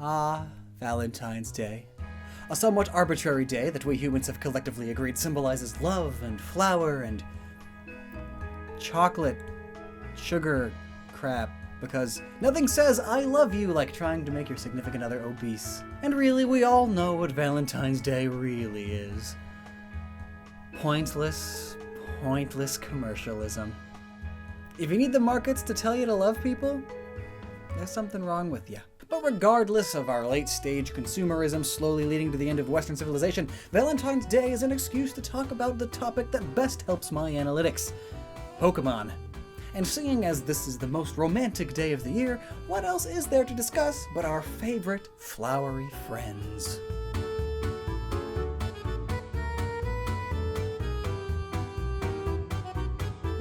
Ah, Valentine's Day. A somewhat arbitrary day that we humans have collectively agreed symbolizes love and flower and chocolate, sugar crap, because nothing says I love you like trying to make your significant other obese. And really, we all know what Valentine's Day really is. Pointless commercialism. If you need the markets to tell you to love people, there's something wrong with you. But regardless of our late-stage consumerism slowly leading to the end of Western civilization, Valentine's Day is an excuse to talk about the topic that best helps my analytics: Pokemon. And seeing as this is the most romantic day of the year, what else is there to discuss but our favorite flowery friends?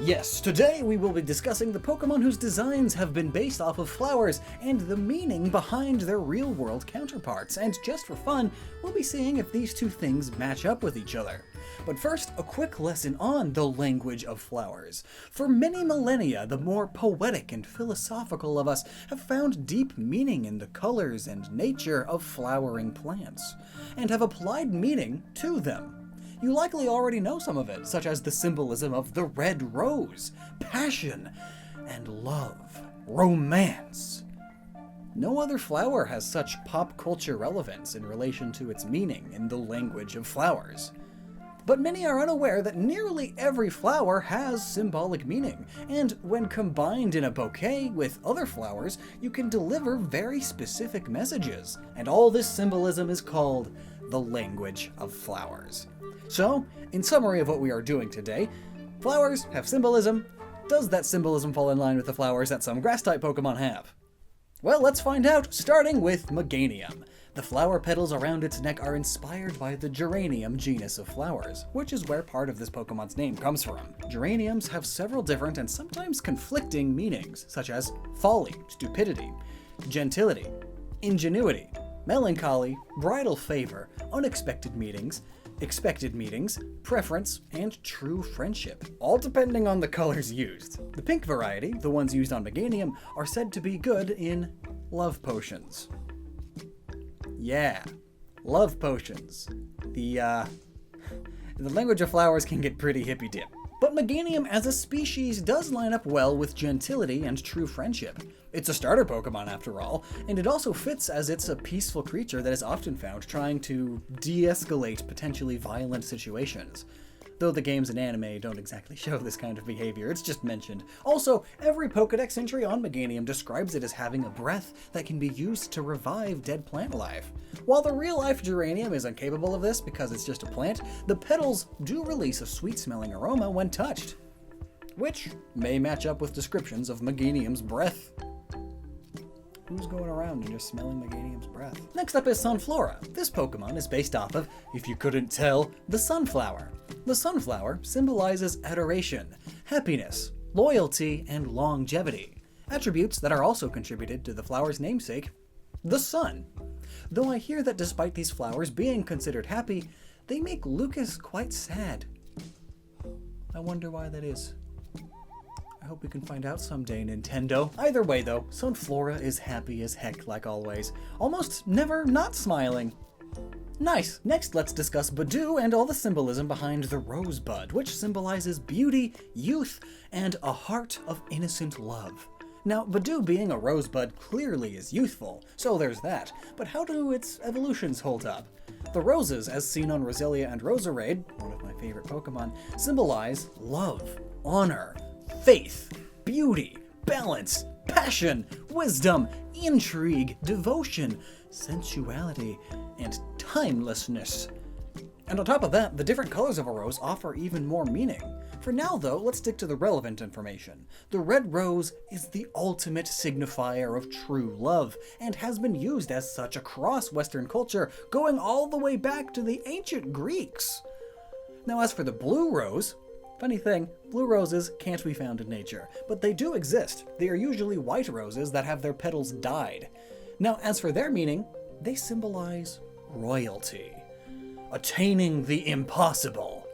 Yes, today we will be discussing the Pokemon whose designs have been based off of flowers and the meaning behind their real-world counterparts. And just for fun, we'll be seeing if these two things match up with each other. But first, a quick lesson on the language of flowers. For many millennia, the more poetic and philosophical of us have found deep meaning in the colors and nature of flowering plants, and have applied meaning to them. You likely already know some of it, such as the symbolism of the red rose, passion, and love, romance. No other flower has such pop culture relevance in relation to its meaning in the language of flowers. But many are unaware that nearly every flower has symbolic meaning, and when combined in a bouquet with other flowers, you can deliver very specific messages. And all this symbolism is called the language of flowers. So, in summary of what we are doing today, flowers have symbolism. Does that symbolism fall in line with the flowers that some grass-type Pokemon have? Well, let's find out, starting with Meganium. The flower petals around its neck are inspired by the geranium genus of flowers, which is where part of this Pokemon's name comes from. Geraniums have several different and sometimes conflicting meanings, such as folly, stupidity, gentility, ingenuity, melancholy, bridal favor, unexpected meetings, expected meetings, preference, and true friendship, all depending on the colors used. The pink variety, the ones used on Meganium, are said to be good in love potions. Yeah, love potions. The language of flowers can get pretty hippy-dip. But Meganium as a species does line up well with gentility and true friendship. It's a starter Pokemon after all, and it also fits as it's a peaceful creature that is often found trying to de-escalate potentially violent situations. Though the games and anime don't exactly show this kind of behavior, it's just mentioned. Also, every Pokedex entry on Meganium describes it as having a breath that can be used to revive dead plant life. While the real-life geranium is incapable of this because it's just a plant, the petals do release a sweet-smelling aroma when touched, which may match up with descriptions of Meganium's breath. Who's going around and just smelling Meganium's breath? Next up is Sunflora. This Pokemon is based off of, if you couldn't tell, the sunflower. The sunflower symbolizes adoration, happiness, loyalty, and longevity, attributes that are also contributed to the flower's namesake, the sun. Though I hear that despite these flowers being considered happy, they make Lucas quite sad. I wonder why that is. I hope we can find out someday, Nintendo. Either way though, Sunflora is happy as heck like always, almost never not smiling. Nice! Next, let's discuss Budew and all the symbolism behind the rosebud, which symbolizes beauty, youth, and a heart of innocent love. Now, Budew being a rosebud clearly is youthful, so there's that, but how do its evolutions hold up? The roses, as seen on Roselia and Roserade, one of my favorite Pokemon, symbolize love, honor, faith, beauty, balance, passion, wisdom, intrigue, devotion, sensuality, and timelessness. And on top of that, the different colors of a rose offer even more meaning. For now though, let's stick to the relevant information. The red rose is the ultimate signifier of true love, and has been used as such across Western culture, going all the way back to the ancient Greeks. Now as for the blue rose, funny thing, blue roses can't be found in nature, but they do exist. They are usually white roses that have their petals dyed. Now as for their meaning, they symbolize royalty, attaining the impossible,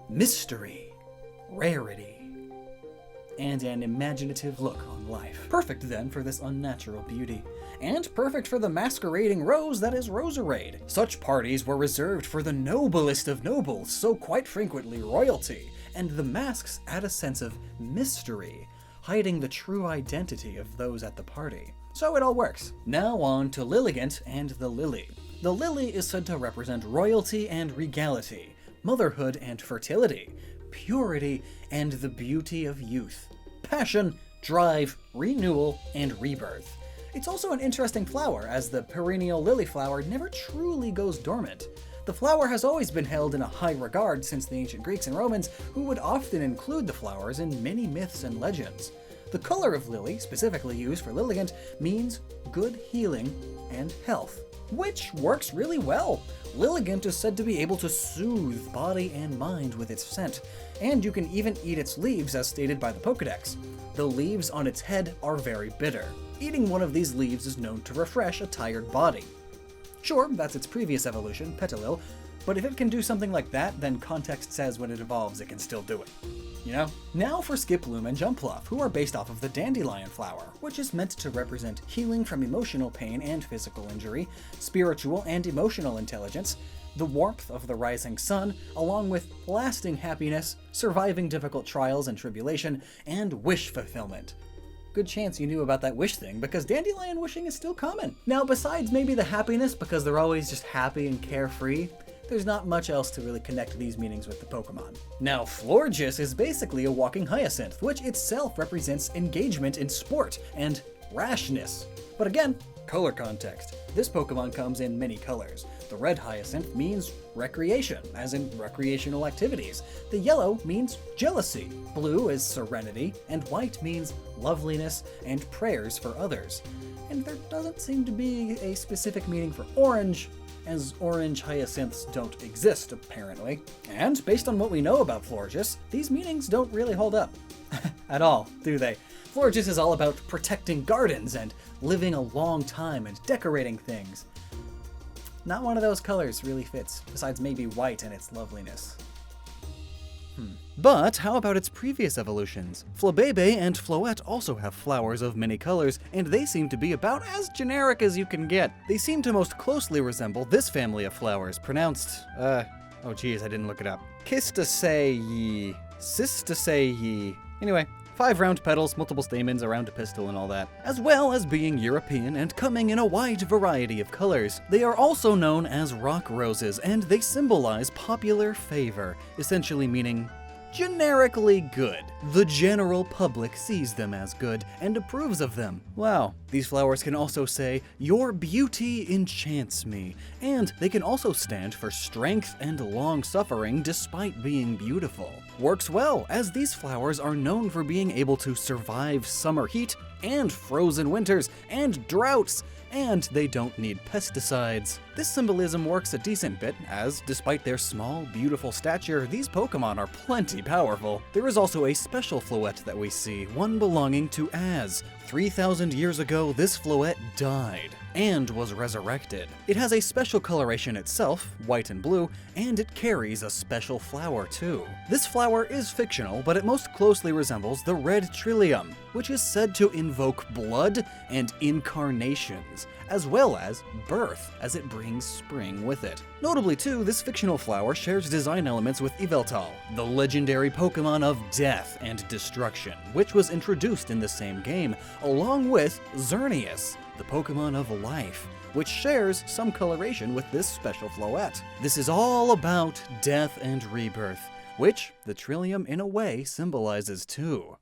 mystery, rarity, and an imaginative look on life. Perfect then for this unnatural beauty. And perfect for the masquerading rose that is Roserade. Such parties were reserved for the noblest of nobles, so quite frequently royalty, and the masks add a sense of mystery, hiding the true identity of those at the party. So it all works. Now on to Lilligant and the Lily. The lily is said to represent royalty and regality, motherhood and fertility, purity and the beauty of youth, passion, drive, renewal, and rebirth. It's also an interesting flower, as the perennial lily flower never truly goes dormant. The flower has always been held in a high regard since the ancient Greeks and Romans, who would often include the flowers in many myths and legends. The color of lily, specifically used for Lilligant, means good healing and health, which works really well. Lilligant is said to be able to soothe body and mind with its scent, and you can even eat its leaves as stated by the Pokédex. The leaves on its head are very bitter. Eating one of these leaves is known to refresh a tired body. Sure, that's its previous evolution, Petalil, but if it can do something like that, then context says when it evolves it can still do it. You know? Now for Skiploom and Jumpluff, who are based off of the dandelion flower, which is meant to represent healing from emotional pain and physical injury, spiritual and emotional intelligence, the warmth of the rising sun, along with lasting happiness, surviving difficult trials and tribulation, and wish fulfillment. Good chance you knew about that wish thing, because dandelion wishing is still common. Now, besides maybe the happiness, because they're always just happy and carefree, there's not much else to really connect these meanings with the Pokemon. Now, Florges is basically a walking hyacinth, which itself represents engagement in sport and rashness. But again, color context. This Pokemon comes in many colors. The red hyacinth means recreation, as in recreational activities. The yellow means jealousy. Blue is serenity, and white means loveliness and prayers for others. And there doesn't seem to be a specific meaning for orange, as orange hyacinths don't exist, apparently. And based on what we know about Florges, these meanings don't really hold up. At all, do they? Florges is all about protecting gardens and living a long time and decorating things. Not one of those colors really fits, besides maybe white and its loveliness. But how about its previous evolutions? Flabebe and Floette also have flowers of many colors, and they seem to be about as generic as you can get. They seem to most closely resemble this family of flowers, pronounced, oh geez, I didn't look it up. Cistaceae. Cistaceae. Anyway, 5 round petals, multiple stamens, a round pistil, and all that. As well as being European and coming in a wide variety of colors. They are also known as rock roses, and they symbolize popular favor, essentially meaning generically good. The general public sees them as good and approves of them. Wow. These flowers can also say, "Your beauty enchants me," and they can also stand for strength and long-suffering despite being beautiful. Works well, as these flowers are known for being able to survive summer heat and frozen winters and droughts, and they don't need pesticides. This symbolism works a decent bit, as despite their small, beautiful stature, these Pokemon are plenty powerful. There is also a special Floette that we see, one belonging to Az. 3,000 years ago, this Floette died and was resurrected. It has a special coloration itself, white and blue, and it carries a special flower too. This flower is fictional, but it most closely resembles the red Trillium, which is said to invoke blood and incarnations, as well as birth, as it brings spring with it. Notably too, this fictional flower shares design elements with Yveltal, the legendary Pokemon of death and destruction, which was introduced in the same game, along with Xerneas, the Pokemon of life, which shares some coloration with this special Floette. This is all about death and rebirth, which the Trillium in a way symbolizes too.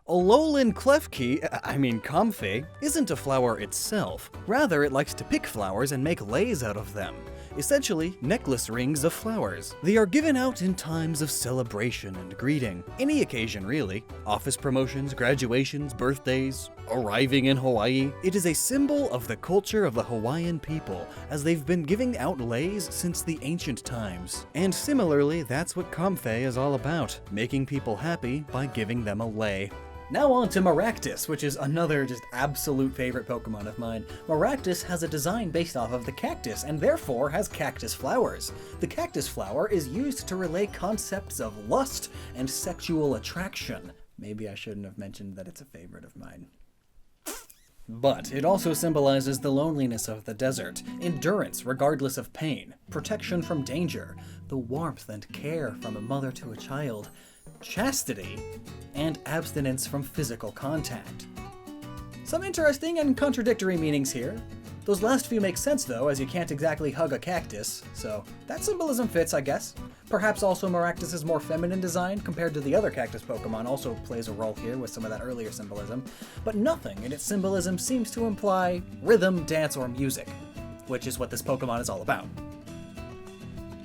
Alolan Comfey, isn't a flower itself. Rather, it likes to pick flowers and make leis out of them. Essentially, necklace rings of flowers. They are given out in times of celebration and greeting. Any occasion, really. Office promotions, graduations, birthdays, arriving in Hawaii. It is a symbol of the culture of the Hawaiian people, as they've been giving out leis since the ancient times. And similarly, that's what Comfey is all about, making people happy by giving them a lei. Now on to Maractus, which is another just absolute favorite Pokemon of mine. Maractus has a design based off of the cactus, and therefore has cactus flowers. The cactus flower is used to relay concepts of lust and sexual attraction. Maybe I shouldn't have mentioned that it's a favorite of mine. But it also symbolizes the loneliness of the desert, endurance regardless of pain, protection from danger, the warmth and care from a mother to a child, chastity, and abstinence from physical contact. Some interesting and contradictory meanings here. Those last few make sense though, as you can't exactly hug a cactus, so that symbolism fits, I guess. Perhaps also Maractus's more feminine design compared to the other cactus Pokemon also plays a role here with some of that earlier symbolism, but nothing in its symbolism seems to imply rhythm, dance, or music, which is what this Pokemon is all about.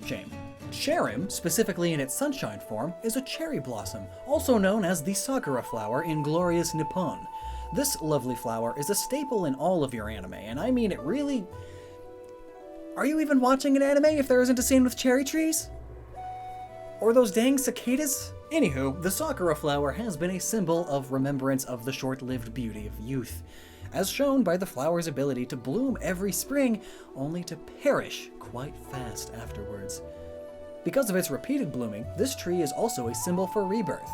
Shame. Cherim, specifically in its sunshine form, is a cherry blossom, also known as the Sakura Flower in Glorious Nippon. This lovely flower is a staple in all of your anime, and I mean it really... Are you even watching an anime if there isn't a scene with cherry trees? Or those dang cicadas? Anywho, the Sakura flower has been a symbol of remembrance of the short-lived beauty of youth, as shown by the flower's ability to bloom every spring, only to perish quite fast afterwards. Because of its repeated blooming, this tree is also a symbol for rebirth.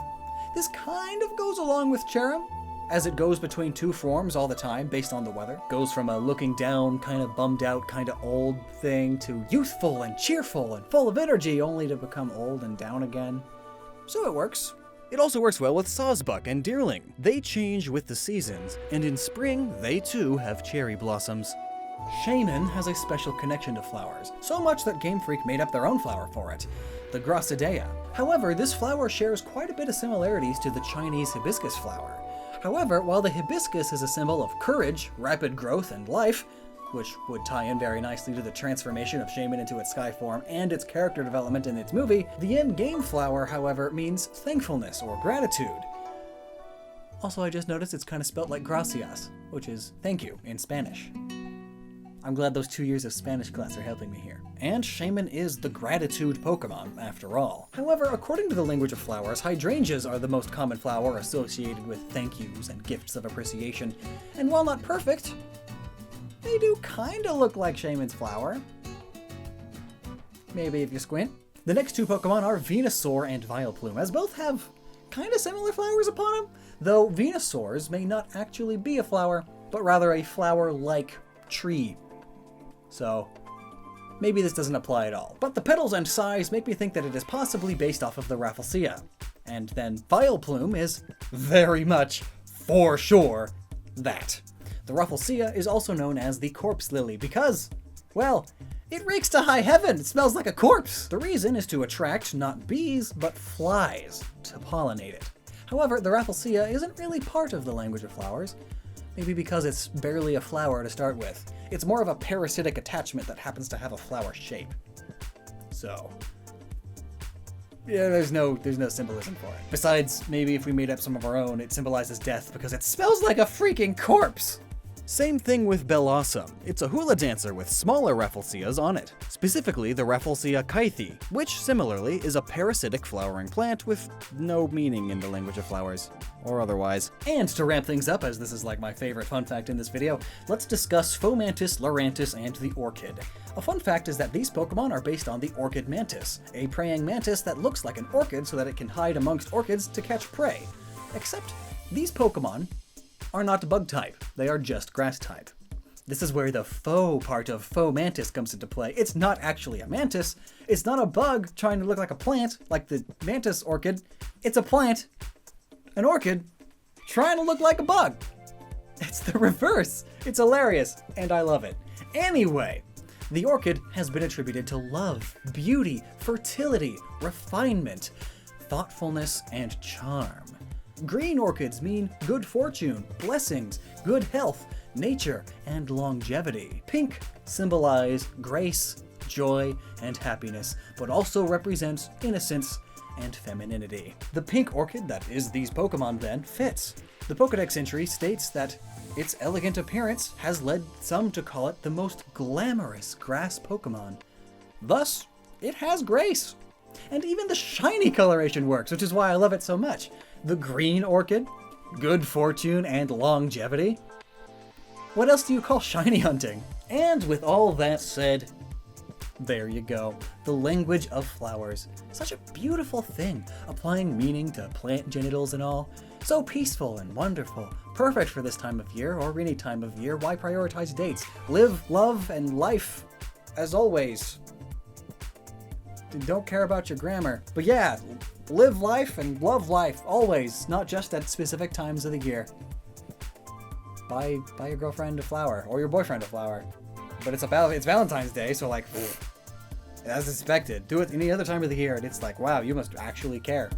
This kind of goes along with Cherim, as it goes between two forms all the time based on the weather. Goes from a looking down, kind of bummed out, kind of old thing to youthful and cheerful and full of energy, only to become old and down again. So it works. It also works well with Sawsbuck and Deerling. They change with the seasons, and in spring, they too have cherry blossoms. Shaman has a special connection to flowers, so much that Game Freak made up their own flower for it, the Grossidea. However, this flower shares quite a bit of similarities to the Chinese hibiscus flower. However, while the hibiscus is a symbol of courage, rapid growth, and life, which would tie in very nicely to the transformation of Shaman into its sky form and its character development in its movie, the in-game flower, however, means thankfulness or gratitude. Also, I just noticed it's kind of spelt like gracias, which is thank you in Spanish. I'm glad those 2 years of Spanish class are helping me here. And Shaman is the gratitude Pokemon, after all. However, according to the language of flowers, hydrangeas are the most common flower associated with thank yous and gifts of appreciation. And while not perfect, they do kinda look like Shaman's flower. Maybe if you squint. The next two Pokemon are Venusaur and Vileplume, as both have kinda similar flowers upon them, though Venusaur's may not actually be a flower, but rather a flower-like tree. So, maybe this doesn't apply at all. But the petals and size make me think that it is possibly based off of the Rafflesia. And then Vileplume is very much, for sure, that. The Rafflesia is also known as the Corpse Lily because, well, it reeks to high heaven. It smells like a corpse. The reason is to attract not bees, but flies to pollinate it. However, the Rafflesia isn't really part of the language of flowers. Maybe because it's barely a flower to start with. It's more of a parasitic attachment that happens to have a flower shape. So, yeah, there's no symbolism for it. Besides, maybe if we made up some of our own, it symbolizes death because it smells like a freaking corpse! Same thing with Bellossom. It's a hula dancer with smaller Rafflesias on it, specifically the Rafflesia kythie, which similarly is a parasitic flowering plant with no meaning in the language of flowers, or otherwise. And to ramp things up, as this is like my favorite fun fact in this video, let's discuss Fomantis, Lurantis, and the Orchid. A fun fact is that these Pokemon are based on the Orchid Mantis, a praying mantis that looks like an orchid so that it can hide amongst orchids to catch prey. Except, these Pokemon are not bug type, they are just grass type. This is where the faux part of Fomantis comes into play. It's not actually a mantis, it's not a bug trying to look like a plant, like the mantis orchid. It's a plant, an orchid, trying to look like a bug. It's the reverse. It's hilarious, and I love it. Anyway, the orchid has been attributed to love, beauty, fertility, refinement, thoughtfulness, and charm. Green orchids mean good fortune, blessings, good health, nature, and longevity. Pink symbolize grace, joy, and happiness, but also represents innocence and femininity. The pink orchid that is these Pokemon then fits. The Pokedex entry states that its elegant appearance has led some to call it the most glamorous grass Pokemon. Thus, it has grace. And even the shiny coloration works, which is why I love it so much. The green orchid, good fortune and longevity. What else do you call shiny hunting? And with all that said, there you go. The language of flowers. Such a beautiful thing, applying meaning to plant genitals and all. So peaceful and wonderful. Perfect for this time of year, or any time of year. Why prioritize dates? Live, love, and life. As always. Don't care about your grammar. But yeah, live life and love life. Always. Not just at specific times of the year. Buy your girlfriend a flower. Or your boyfriend a flower. But it's Valentine's Day, so like... as expected. Do it any other time of the year, and it's like, wow, you must actually care.